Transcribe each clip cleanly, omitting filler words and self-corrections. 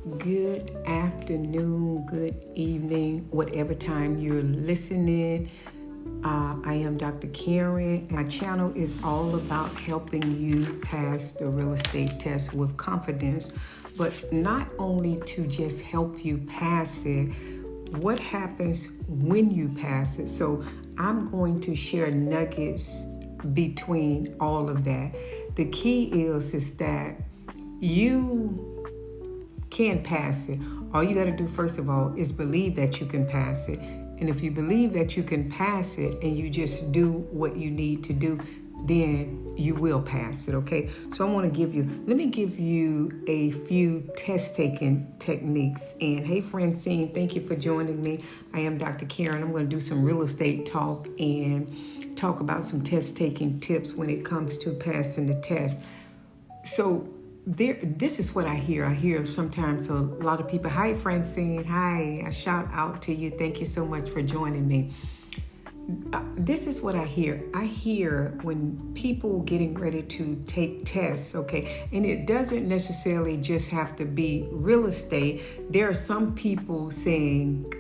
Good afternoon, good evening, whatever time you're listening. I am Dr. Karen. My channel is all about helping you pass the real estate test with confidence, but not only to just help you pass it, what happens when you pass it. So I'm going to share nuggets between all of that. The key is that you can pass it. All you got to do, first of all, is believe that you can pass it. And if you believe that you can pass it and you just do what you need to do, then you will pass it, okay? So let me give you a few test taking techniques. And hey, Francine, thank you for joining me. I am Dr. Karen. I'm going to do some real estate talk and talk about some test taking tips when it comes to passing the test. So this is what I hear. I hear sometimes a lot of people, hi Francine, hi, a shout out to you. Thank you so much for joining me. This is what I hear. I hear when people getting ready to take tests, okay, and it doesn't necessarily just have to be real estate. There are some people saying,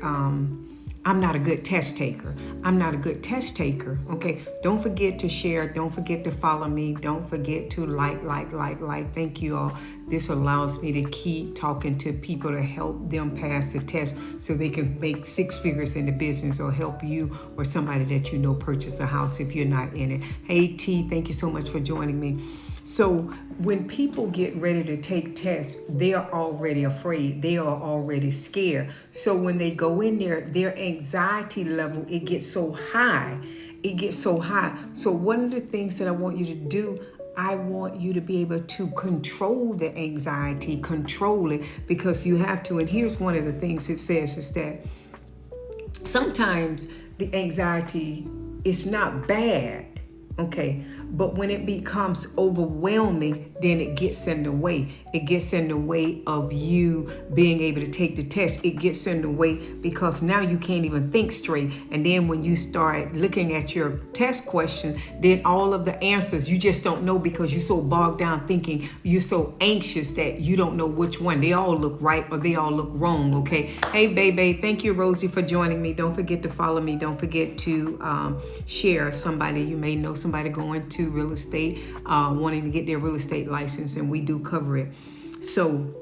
I'm not a good test taker. I'm not a good test taker, okay? Don't forget to share. Don't forget to follow me. Don't forget to like. Thank you all. This allows me to keep talking to people to help them pass the test so they can make six figures in the business or help you or somebody that you know purchase a house if you're not in it. Hey, T, thank you so much for joining me. So when people get ready to take tests, they are already afraid. They are already scared. So when they go in there, their anxiety level, it gets so high. So one of the things that I want you to do, I want you to be able to control the anxiety, control it, because you have to. And here's one of the things it says is that sometimes the anxiety is not bad. Okay, but when it becomes overwhelming, then it gets in the way. It gets in the way of you being able to take the test. It gets in the way because now you can't even think straight. And then when you start looking at your test question, then all of the answers, you just don't know because you're so bogged down thinking, you're so anxious that you don't know which one. They all look right or they all look wrong, okay? Hey, baby, thank you, Rosie, for joining me. Don't forget to follow me. Don't forget to share somebody you may know, somebody going to real estate, wanting to get their real estate license, and we do cover it. So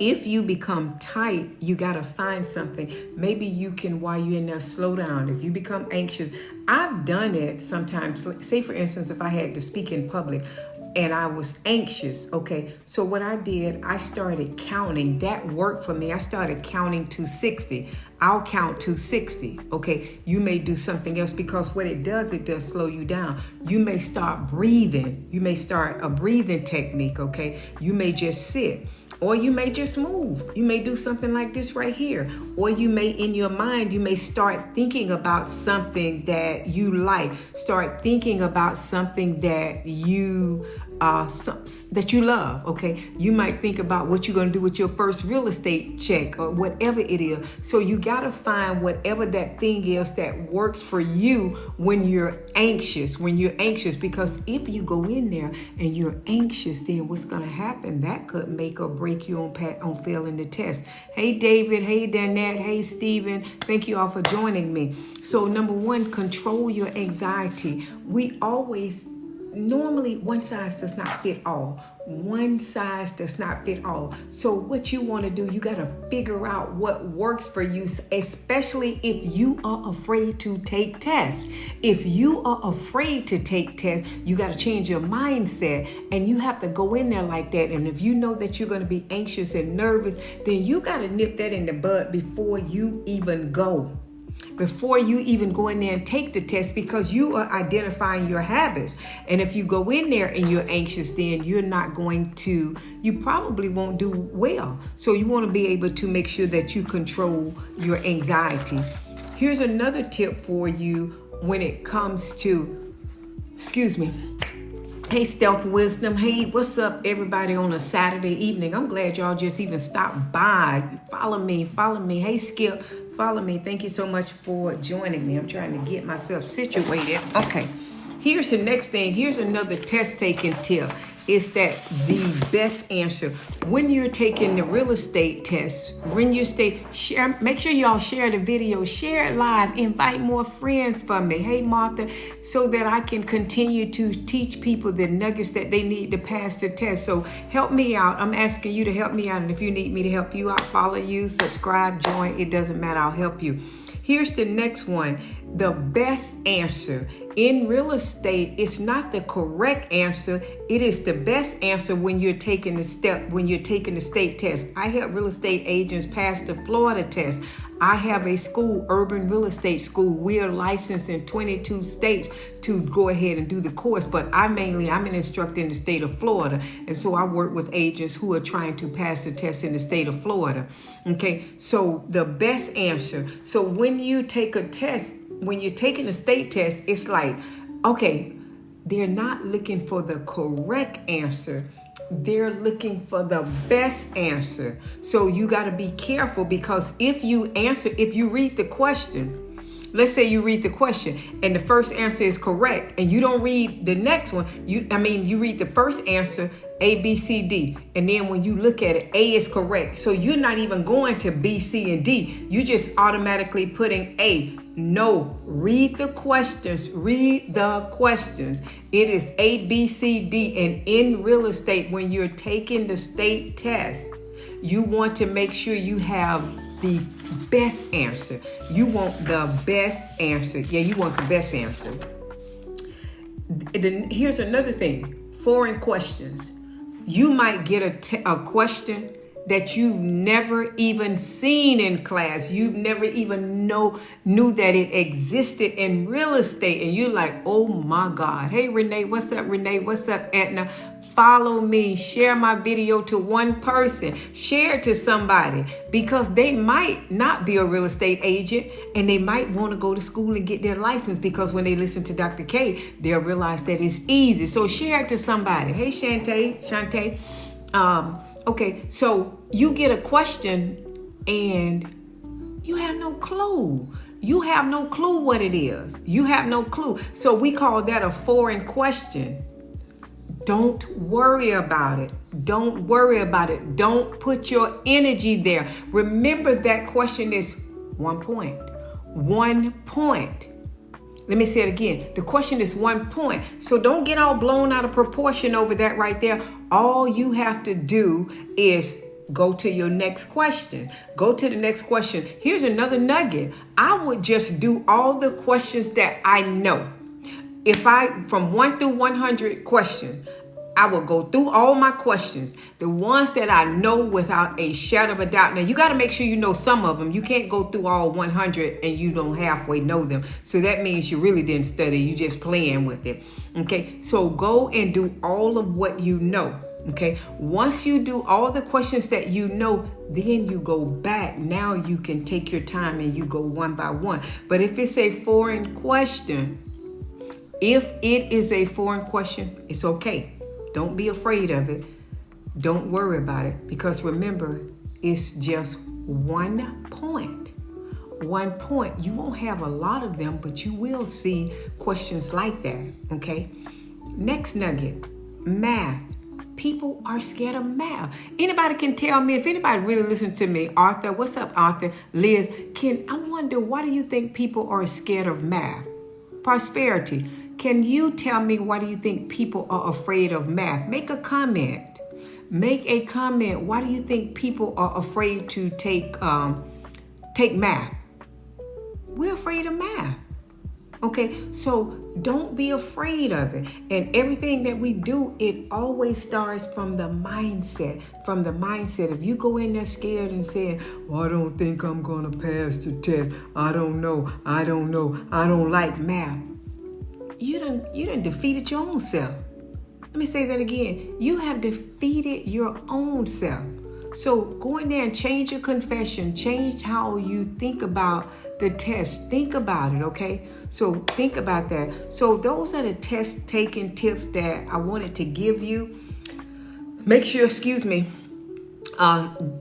if you become tight, you got to find something. Maybe you can, while you're in there, slow down. If you become anxious, I've done it sometimes. Say, for instance, if I had to speak in public and I was anxious, okay, so what I did, I started counting. That worked for me. I started counting to 60. I'll count to 60, okay? You may do something else because what it does slow you down. You may start breathing. You may start a breathing technique, okay? You may just sit. Or you may just move. You may do something like this right here. Or you may, in your mind, you may start thinking about something that you like. Start thinking about something that you love, okay? You might think about what you're going to do with your first real estate check or whatever it is. So you got to find whatever that thing is that works for you when you're anxious, because if you go in there and you're anxious, then what's going to happen? That could make or break you on failing the test. Hey, David. Hey, Danette. Hey, Stephen. Thank you all for joining me. So number one, control your anxiety. Normally, one size does not fit all. One size does not fit all. So what you want to do, you got to figure out what works for you, especially if you are afraid to take tests. If you are afraid to take tests, you got to change your mindset and you have to go in there like that. And if you know that you're going to be anxious and nervous, then you got to nip that in the bud before you even go. Before you even go in there and take the test, because you are identifying your habits. And if you go in there and you're anxious, then you probably won't do well. So you want to be able to make sure that you control your anxiety. Here's another tip for you when it comes to, Hey, Stealth Wisdom. Hey, what's up, everybody, on a Saturday evening? I'm glad y'all just even stopped by. Follow me. Hey, Skip. Follow me. Thank you so much for joining me. I'm trying to get myself situated. Okay. Here's the next thing. Here's another test taking tip. is that the best answer when you're taking the real estate test, when you share, make sure y'all share the video, share it live, invite more friends for me. Hey, Martha, so that I can continue to teach people the nuggets that they need to pass the test. So help me out. I'm asking you to help me out. And if you need me to help you out, follow you, subscribe, join. It doesn't matter. I'll help you. Here's the next one. The best answer in real estate is not the correct answer. It is the best answer when you're taking the state test. I help real estate agents pass the Florida test. I have a school, urban real estate school. We are licensed in 22 states to go ahead and do the course, but I'm an instructor in the state of Florida. And so I work with agents who are trying to pass the test in the state of Florida. Okay, so the best answer. So when you take a test, when you're taking a state test, it's like, okay, they're not looking for the correct answer. They're looking for the best answer. So you got to be careful, because if you read the question, let's say you read the question and the first answer is correct and you don't read the next one, you read the first answer, A, B, C, D. And then when you look at it, A is correct. So you're not even going to B, C, and D. You just automatically putting A. No, read the questions. Read the questions. It is A, B, C, D. And in real estate, when you're taking the state test, you want to make sure you have the best answer. You want the best answer. Yeah, you want the best answer. Then here's another thing. Foreign questions. You might get a question that you've never even seen in class. You've never even knew that it existed in real estate. And you're like, oh my God. Hey, Renee, what's up, Renee? What's up, Edna? Follow me. Share my video to one person. Share it to somebody, because they might not be a real estate agent and they might want to go to school and get their license, because when they listen to Dr. K, they'll realize that it's easy. So share it to somebody. Hey, Shantae. Okay, so you get a question and you have no clue. You have no clue what it is. You have no clue. So we call that a foreign question. Don't worry about it. Don't worry about it. Don't put your energy there. Remember, that question is 1 point. 1 point. Let me say it again. The question is 1 point. So don't get all blown out of proportion over that right there. All you have to do is go to your next question. Go to the next question. Here's another nugget. I would just do all the questions that I know. From 1 through 100 questions, I will go through all my questions, the ones that I know without a shadow of a doubt. Now, you got to make sure you know some of them. You can't go through all 100 and you don't halfway know them. So that means you really didn't study. You just playing with it. Okay, so go and do all of what you know. Okay, once you do all the questions that you know, then you go back. Now you can take your time and you go one by one. But if it's a foreign question, it's okay. Don't be afraid of it. Don't worry about it, because remember, it's just 1 point. 1 point. You won't have a lot of them, but you will see questions like that. Okay. Next nugget, math. People are scared of math. Anybody can tell me, if anybody really listens to me, Arthur, what's up, Arthur? Liz, I wonder, why do you think people are scared of math? Prosperity. Can you tell me, why do you think people are afraid of math? Make a comment. Make a comment. Why do you think people are afraid to take math? We're afraid of math. Okay, so don't be afraid of it. And everything that we do, it always starts from the mindset. From the mindset. If you go in there scared and saying, I don't think I'm going to pass the test. I don't know. I don't like math. You done defeated your own self. Let me say that again. You have defeated your own self. So go in there and change your confession. Change how you think about the test. Think about it, okay? So think about that. So those are the test taking tips that I wanted to give you. Make sure,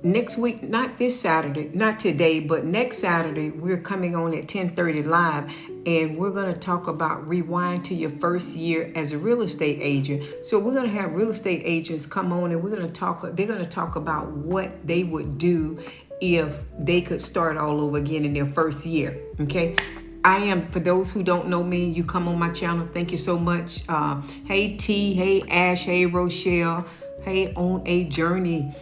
next week, not this Saturday, not today, but next Saturday, we're coming on at 10:30 live. and we're going to talk about rewind to your first year as a real estate agent. So we're going to have real estate agents come on, and they're going to talk about what they would do if they could start all over again in their first year. Okay. I am, for those who don't know me, you come on my channel, thank you so much. Hey T, hey Ash, hey Rochelle, hey On a Journey.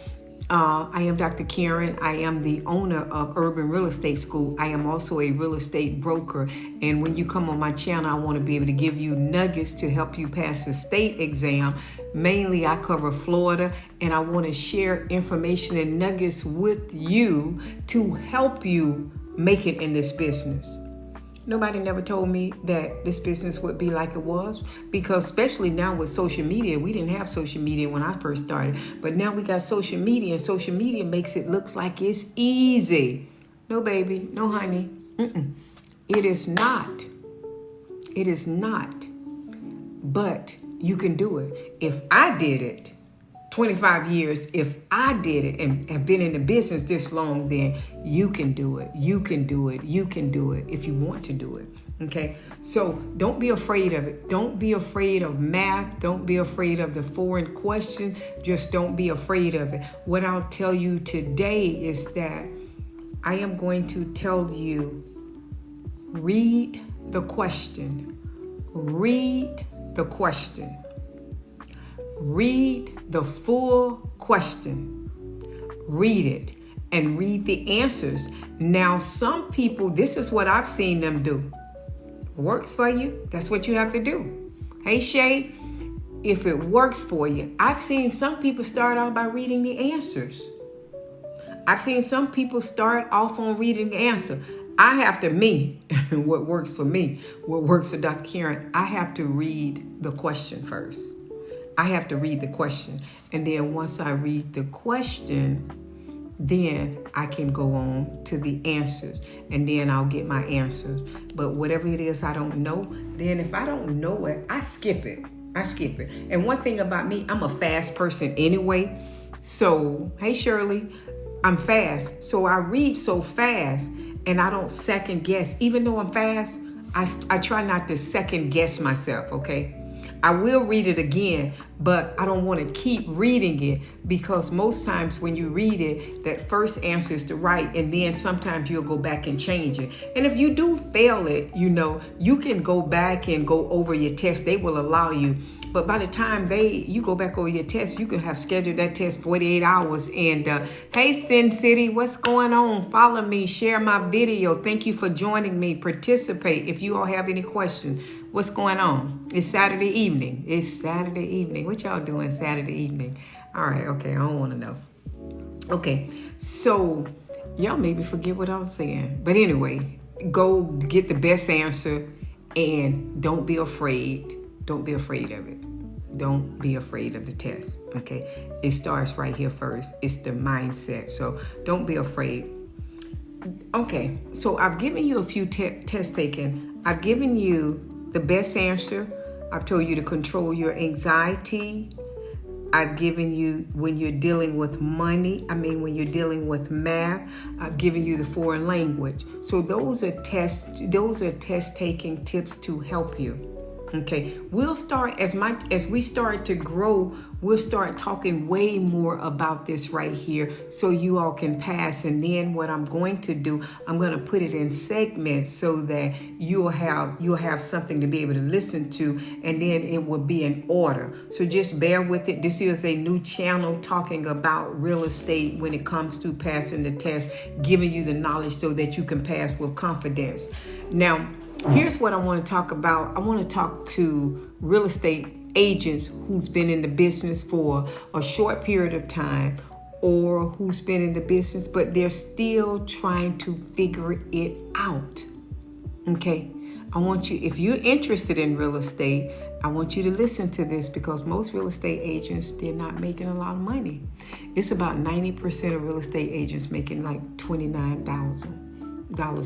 I am Dr. Karen. I am the owner of Urban Real Estate School. I am also a real estate broker. And when you come on my channel, I want to be able to give you nuggets to help you pass the state exam. Mainly, I cover Florida, and I want to share information and nuggets with you to help you make it in this business. Nobody never told me that this business would be like it was, because especially now with social media, we didn't have social media when I first started, but now we got social media, and social media makes it look like it's easy. No, baby, no, honey. It is not. It is not. But you can do it. If I did it 25 years, if I did it and have been in the business this long, then you can do it. You can do it. You can do it if you want to do it. Okay. So don't be afraid of it. Don't be afraid of math. Don't be afraid of the foreign question. Just don't be afraid of it. What I'll tell you today is that I am going to tell you, read the question. Read the question. Read the full question. Read it and read the answers. Now, some people, this is what I've seen them do. Works for you, that's what you have to do. Hey, Shay, if it works for you, I've seen some people start out by reading the answers. I've seen some people start off on reading the answer. I have to, what works for me, what works for Dr. Karen, I have to read the question first. I have to read the question. And then once I read the question, then I can go on to the answers. And then I'll get my answers. But whatever it is I don't know, then if I don't know it, I skip it. I skip it. And one thing about me, I'm a fast person anyway. So, hey Shirley, I'm fast. So I read so fast and I don't second guess. Even though I'm fast, I try not to second guess myself, okay? I will read it again, but I don't want to keep reading it, because most times when you read it, that first answer is the right, and then sometimes you'll go back and change it. And if you do fail it, you can go back and go over your test. They will allow you. But by the time you go back over your test, you can have scheduled that test 48 hours. And hey, Sin City, what's going on? Follow me, share my video. Thank you for joining me. Participate if you all have any questions. What's going on? It's Saturday evening. It's Saturday evening. What y'all doing Saturday evening? All right, okay, I don't want to know. Okay, so y'all maybe forget what I was saying. But anyway, go get the best answer and don't be afraid. Don't be afraid of it. Don't be afraid of the test, okay? It starts right here first. It's the mindset, so don't be afraid. Okay, so I've given you a few tests taken. I've given you the best answer. I've told you to control your anxiety. I've given you when you're dealing with money. When you're dealing with math. I've given you the foreign language. So those are test taking tips to help you. Okay, we'll start as we start to grow, we'll start talking way more about this right here so you all can pass. And then what I'm going to do, I'm going to put it in segments so that you'll have something to be able to listen to, and then it will be in order. So just bear with it. This is a new channel talking about real estate when it comes to passing the test, giving you the knowledge so that you can pass with confidence. Now, here's what I want to talk about. I want to talk to real estate agents who's been in the business for a short period of time, or who's been in the business, but they're still trying to figure it out. Okay. I want you, if you're interested in real estate, I want you to listen to this, because most real estate agents, they're not making a lot of money. It's about 90% of real estate agents making like $29,000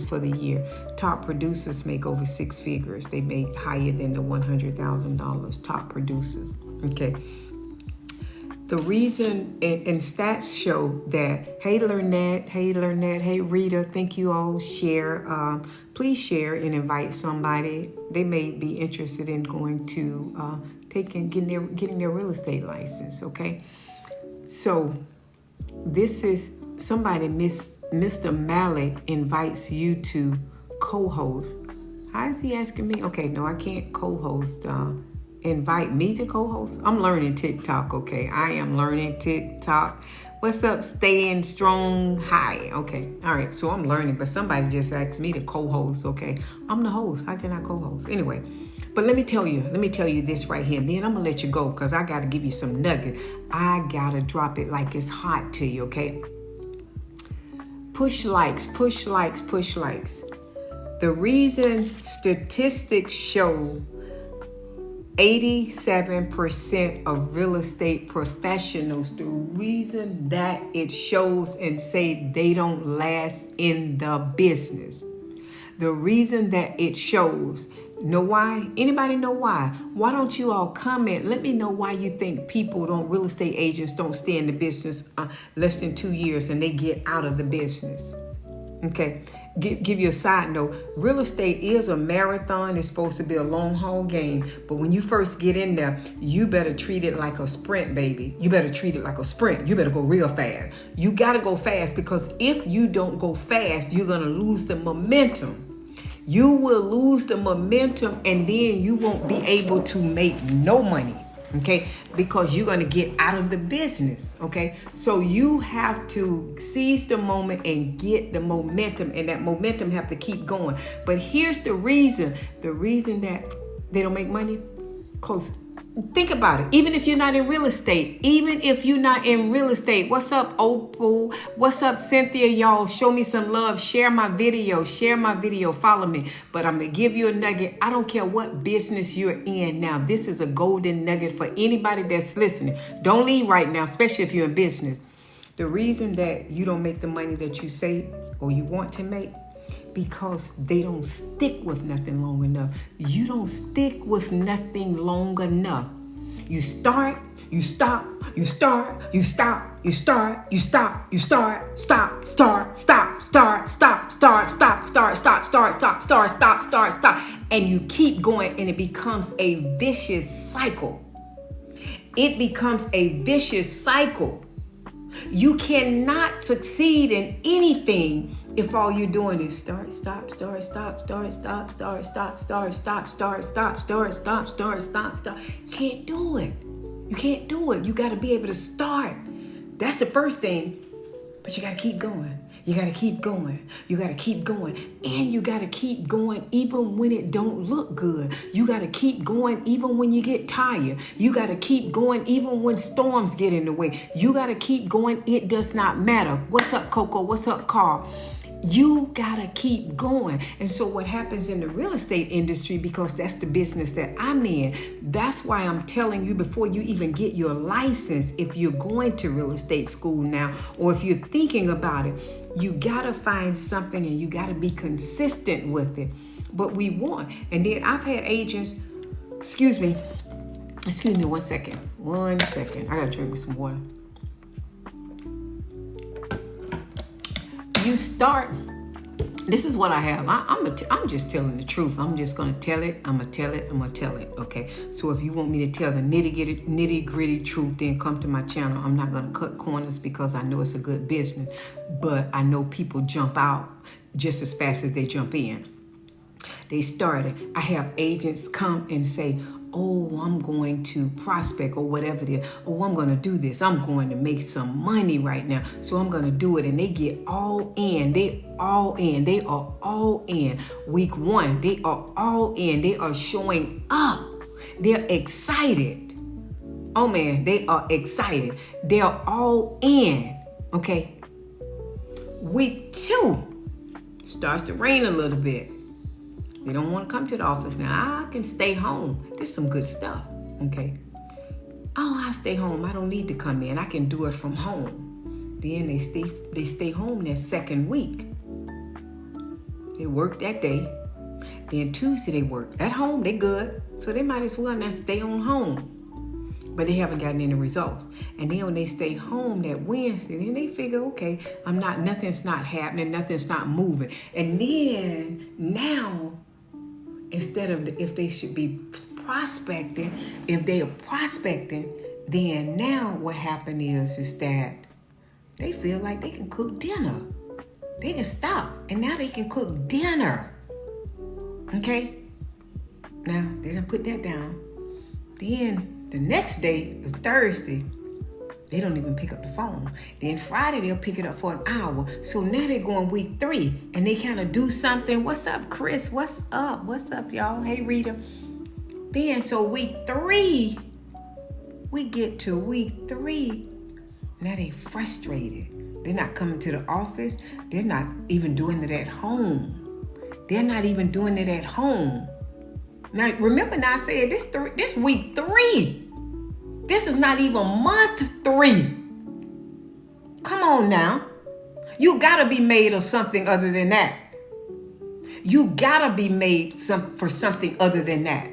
for the year. Top producers make over six figures. They make higher than the $100,000. Top producers. Okay. The reason, and stats show that, hey Lynette, hey Rita, thank you all, share. Please share and invite somebody. They may be interested in going to getting their real estate license, okay? So this is somebody, Mr. Malik invites you to co-host. How is he asking me? Okay, no, I can't co-host. Invite me to co-host. I'm learning TikTok, okay? I am learning TikTok. What's up, staying strong? Hi. Okay. All right. So I'm learning, but somebody just asked me to co-host, okay? I'm the host. How can I co-host? Anyway, but let me tell you this right here. And then I'm gonna let you go because I gotta give you some nuggets. I gotta drop it like it's hot to you, okay? Push likes. The reason statistics show 87% of real estate professionals, the reason that it shows and say they don't last in the business. The reason that it shows, know why? Anybody know why? Why don't you all comment? Let me know why you think real estate agents don't stay in the business less than 2 years and they get out of the business. Okay, give you a side note. Real estate is a marathon. It's supposed to be a long haul game. But when you first get in there, you better treat it like a sprint, baby. You better treat it like a sprint. You better go real fast. You got to go fast because if you don't go fast, you're going to lose the momentum. You will lose the momentum and then you won't be able to make no money. Okay, because you're going to get out of the business. Okay, so you have to seize the moment and get the momentum, and that momentum have to keep going. But here's the reason that they don't make money, because think about it. Even if you're not in real estate, what's up, Opal? What's up, Cynthia? Y'all show me some love. Share my video, follow me. But I'm going to give you a nugget. I don't care what business you're in now. This is a golden nugget for anybody that's listening. Don't leave right now, especially if you're in business. The reason that you don't make the money that you say or you want to make, because they don't stick with nothing long enough. You don't stick with nothing long enough. You start, you stop, you start, you stop, you start, you stop, you start, stop, start, stop, start, stop, start, stop, start, stop, start, stop, start, stop, start, stop. And you keep going and it becomes a vicious cycle. It becomes a vicious cycle. You cannot succeed in anything if all you're doing is start, stop, start, stop, start, stop, start, stop, start, stop, start, stop, start, stop, start, stop, stop. You can't do it. You can't do it. You got to be able to start. That's the first thing. But you got to keep going. You got to keep going. You got to keep going. And you got to keep going even when it don't look good. You got to keep going even when you get tired. You got to keep going even when storms get in the way. You got to keep going. It does not matter. What's up, Coco? What's up, Carl? You gotta keep going. And so what happens in the real estate industry, because that's the business that I'm in, that's why I'm telling you before you even get your license, if you're going to real estate school now, or if you're thinking about it, you gotta find something and you gotta be consistent with it. But we want, and then I've had agents, excuse me 1 second. I gotta drink me some water. You start, this is what I have. I'm just telling the truth. I'm just going to tell it. I'm going to tell it. Okay. So if you want me to tell the nitty gritty truth, then come to my channel. I'm not going to cut corners because I know it's a good business, but I know people jump out just as fast as they jump in. They started. I have agents come and say, oh, I'm going to prospect or whatever it is. Oh, I'm going to do this. I'm going to make some money right now. So I'm going to do it. And they get all in. They are all in. Week 1, they are all in. They are showing up. They're excited. Oh, man, they are excited. They're all in. Okay. Week 2 starts to rain a little bit. They don't want to come to the office now. I can stay home. There's some good stuff, okay? Oh, I stay home. I don't need to come in. I can do it from home. Then they stay home that second week. They work that day. Then Tuesday they work at home. They good. So they might as well now stay on home. but they haven't gotten any results. And then when they stay home that Wednesday, then they figure, okay, nothing's not happening, nothing's not moving. And then now, instead of if they should be prospecting, if they are prospecting, then now what happened is that they feel like they can cook dinner. They can stop, and now they can cook dinner. Okay? Now, they done put that down. Then the next day is Thursday. They don't even pick up the phone. Then Friday, they'll pick it up for an hour. So now they're going week 3, and they kind of do something. What's up, Chris? What's up? What's up, y'all? Hey, Rita. Then, so week 3, we get to week 3. Now they frustrated. They're not coming to the office. They're not even doing it at home. They're not even doing it at home. Now, remember now I said this week 3. This is not even month 3. Come on now. You gotta be made of something other than that. You gotta be made for something other than that.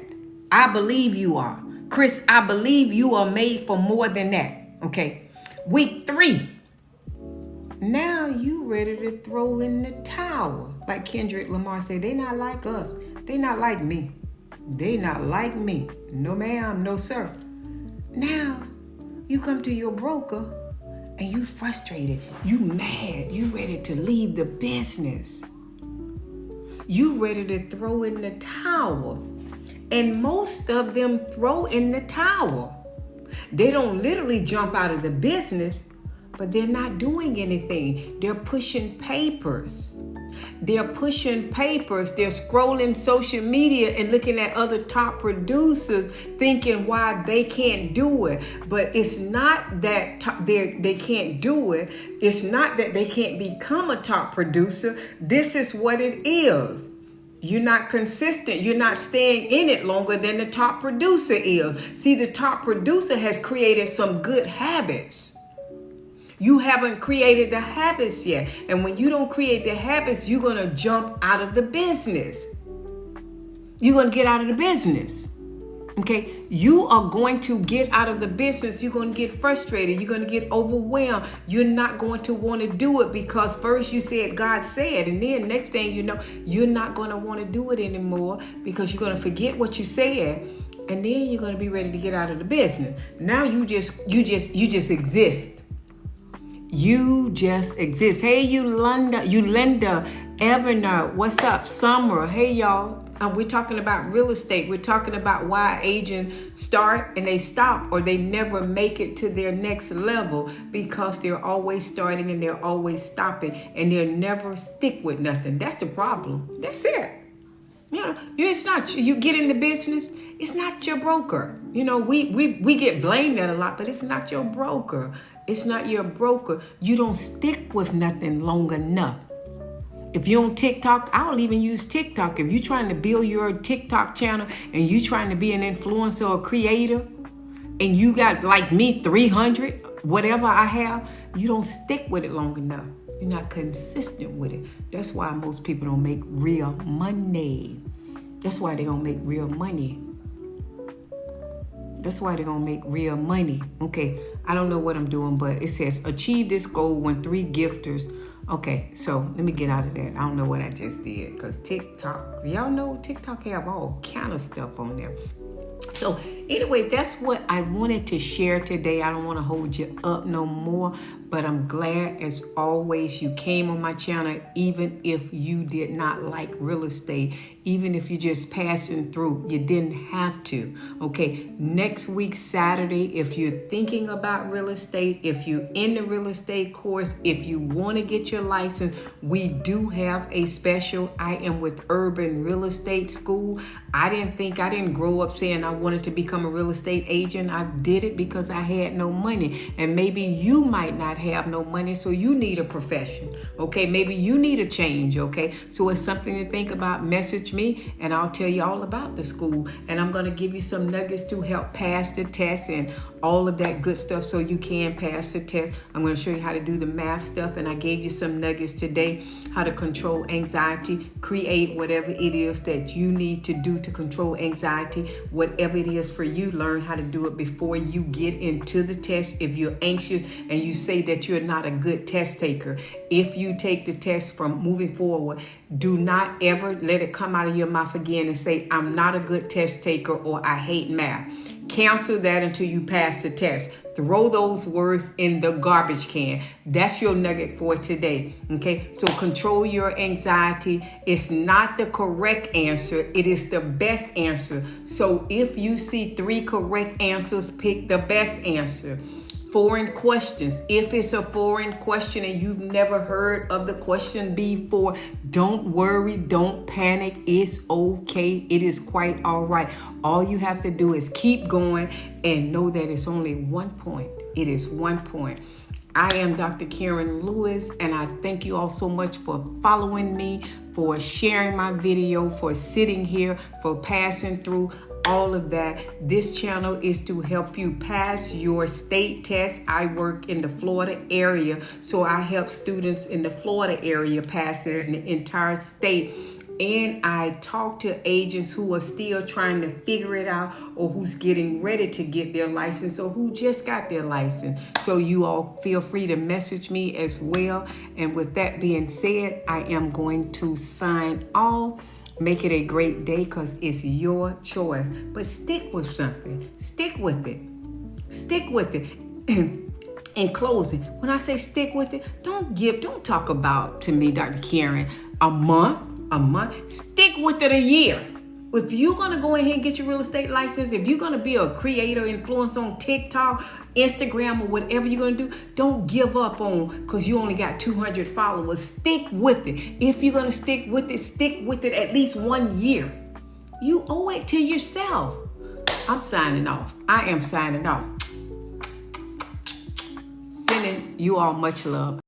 I believe you are. Chris, I believe you are made for more than that. Okay. Week 3. Now you ready to throw in the towel. Like Kendrick Lamar said, they not like us. They not like me. They not like me. No ma'am, no sir. Now you come to your broker and you frustrated. You mad. You ready to leave the business. You ready to throw in the towel. And most of them throw in the towel. They don't literally jump out of the business, but they're not doing anything. They're pushing papers. They're pushing papers. They're scrolling social media and looking at other top producers thinking why they can't do it. But it's not that they can't do it. It's not that they can't become a top producer. This is what it is. You're not consistent. You're not staying in it longer than the top producer is. See, the top producer has created some good habits. You haven't created the habits yet. And when you don't create the habits, you're going to jump out of the business. You're going to get out of the business. Okay? You are going to get out of the business. You're going to get frustrated. You're going to get overwhelmed. You're not going to want to do it because first you said God said. And then next thing you know, you're not going to want to do it anymore because you're going to forget what you said. And then you're going to be ready to get out of the business. Now you just exist. You just exist. Hey, Yolanda, Everner, what's up? Summer, hey, y'all. We're talking about real estate. We're talking about why agents start and they stop or they never make it to their next level because they're always starting and they're always stopping and they'll never stick with nothing. That's the problem. That's it. You know, it's not you get in the business. It's not your broker. You know, we get blamed that a lot, but it's not your broker. It's not your broker. You don't stick with nothing long enough. If you're on TikTok, I don't even use TikTok. If you're trying to build your TikTok channel and you're trying to be an influencer or creator and you got, like me, 300, whatever I have, you don't stick with it long enough. You're not consistent with it. That's why most people don't make real money. That's why they don't make real money. That's why they're going to make real money. Okay, I don't know what I'm doing, but it says achieve this goal when 3 gifters. Okay, so let me get out of that. I don't know what I just did because TikTok, y'all know TikTok have all kind of stuff on there. So anyway, that's what I wanted to share today. I don't want to hold you up no more, but I'm glad as always you came on my channel, even if you did not like real estate, even if you're just passing through, you didn't have to. Okay, next week, Saturday, if you're thinking about real estate, if you're in the real estate course, if you want to get your license, we do have a special. I am with Urban Real Estate School. I didn't grow up saying I wanted to become a real estate agent. I did it because I had no money. And maybe you might not have no money, so you need a profession. Okay, maybe you need a change. Okay, so it's something to think about. Message me and I'll tell you all about the school. And I'm going to give you some nuggets to help pass the test and all of that good stuff so you can pass the test. I'm going to show you how to do the math stuff. And I gave you some nuggets today, how to control anxiety, create whatever it is that you need to do to control anxiety, whatever it is for you learn how to do it before you get into the test. If you're anxious and you say that you're not a good test taker, if you take the test from moving forward, do not ever let it come out of your mouth again and say, I'm not a good test taker or I hate math. Cancel that until you pass the test. Throw those words in the garbage can. That's your nugget for today. Okay, so control your anxiety. It's not the correct answer. It is the best answer. So if you see 3 correct answers, pick the best answer. Foreign questions. If it's a foreign question and you've never heard of the question before, don't worry, don't panic. It's okay. It is quite all right. All you have to do is keep going and know that it's only 1 point. It is 1 point. I am Dr. Karen Lewis, and I thank you all so much for following me, for sharing my video, for sitting here, for passing through all of that. This channel is to help you pass your state test. I work in the Florida area, so I help students in the Florida area pass it in the entire state. And I talk to agents who are still trying to figure it out, or who's getting ready to get their license, or who just got their license. So you all feel free to message me as well. And with that being said, I am going to sign off. Make it a great day, because it's your choice. But stick with something. Stick with it. Stick with it. In closing, when I say stick with it, don't talk about to me, Dr. Karen, a month. Stick with it a year. If you're going to go ahead and get your real estate license, if you're going to be a creator, influencer on TikTok, Instagram, or whatever you're going to do, don't give up on because you only got 200 followers. Stick with it. If you're going to stick with it at least 1 year. You owe it to yourself. I'm signing off. I am signing off. Sending you all much love.